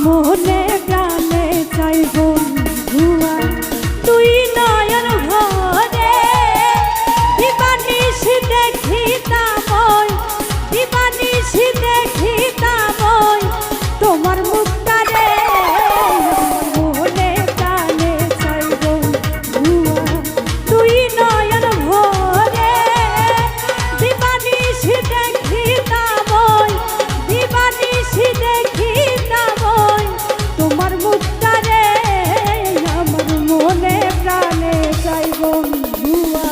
মনে প্রাণে চাই বন্ধুয়া তুই নয়ন ভরে দিবানিশি দেখিতাম দিবানিশি দেখিতাম তোমার মুক্তারে মনে প্রাণে চাই বন্ধুয়া তুই নয়ন ভরে দিবানিশি দেখিতাম দিবানিশি দেখিতাম তোমার মুক্তারে আমার মনে প্রাণে চাই বন্ধুয়া।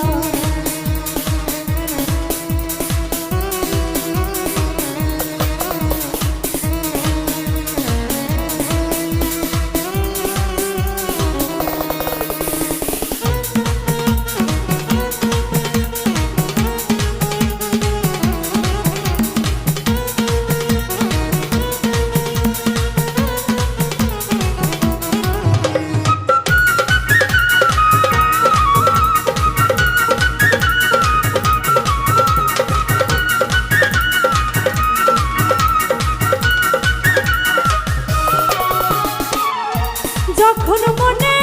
যখন মনে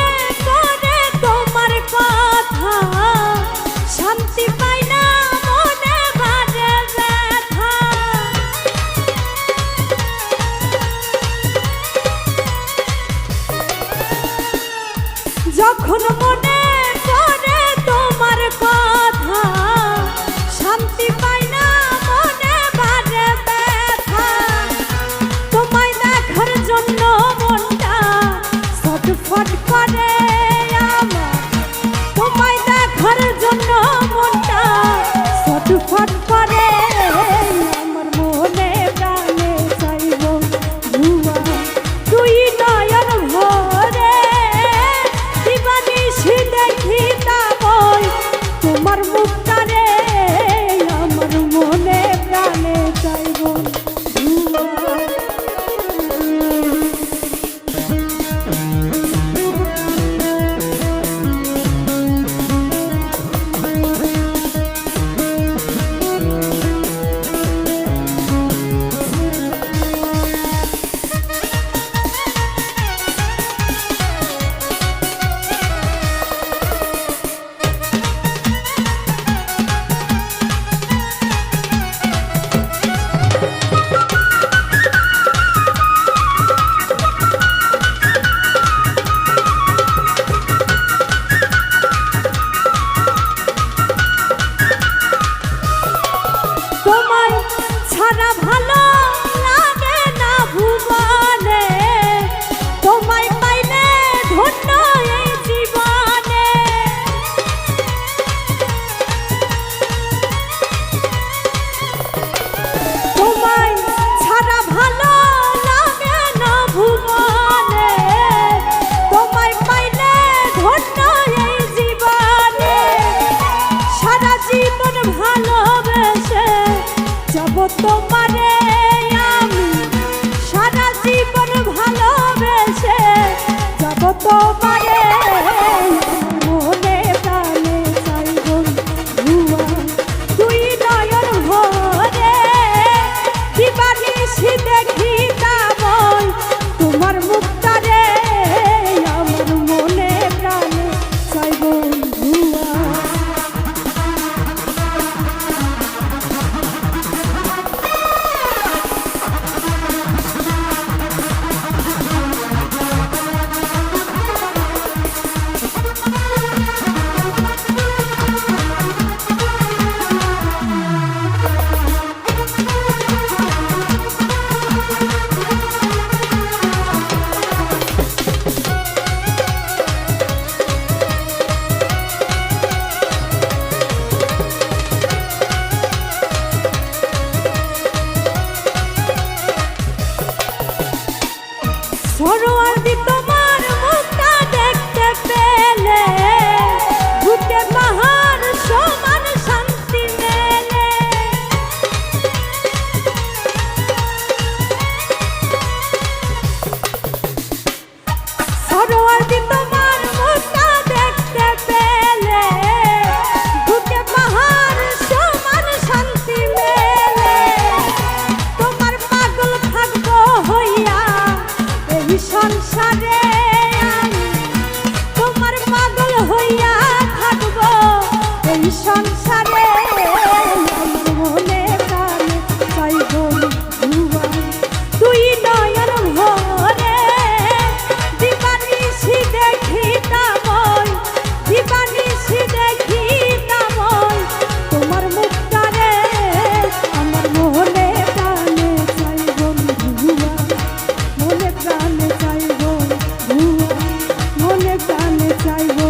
করে তোমার কথা শান্তি পাই না মনে বাজে ব্যথা যখন মনে করে তোমার কথা শান্তি পাই না মনে বাজে ব্যথা তোমায় দেখার জন্য মনটা ছটফট করে আমার তোমায় দেখার জন্য মনটা ছটফট করে আমার মনে প্রাণে চাইব ধুয়া তুই নয়ন ভরে দিবানিশি দেখিতাম তোমার মুক্তারে আমার মনে প্রাণে চাইব ধুয়া। ছাড়া ভালো লাগে না ভুবনে তোমায় পাইলে ধন্য এই জীবনে তোমায় ছাড়া ভালো লাগে না ভুবনে তোমায় পাইলে ধন্য এই জীবনে সারা জীবন ভালোবেসে যাব তোমারে আমি সারা জীবন ভালোবেসে যাব তোমারে মনে প্রাণে চাই বন্ধুয়া তুই নয়ন ভরে দিবানিশি দেখিতাম তোমার মুক্তারে আমার মনে প্রাণে চাই বন্ধুয়া। সরোয়ার্দি তোমার মুখটা দেখতে পেলে বুকে পাহাড় সমান শান্তি মেলে সরোয়ার্দি তোমার মুখটা দেখতে পেলে বুকে পাহাড় সমান শান্তি মেলে তোমার পাগল থাকবো হইয়া মনে প্রাণে চাইবো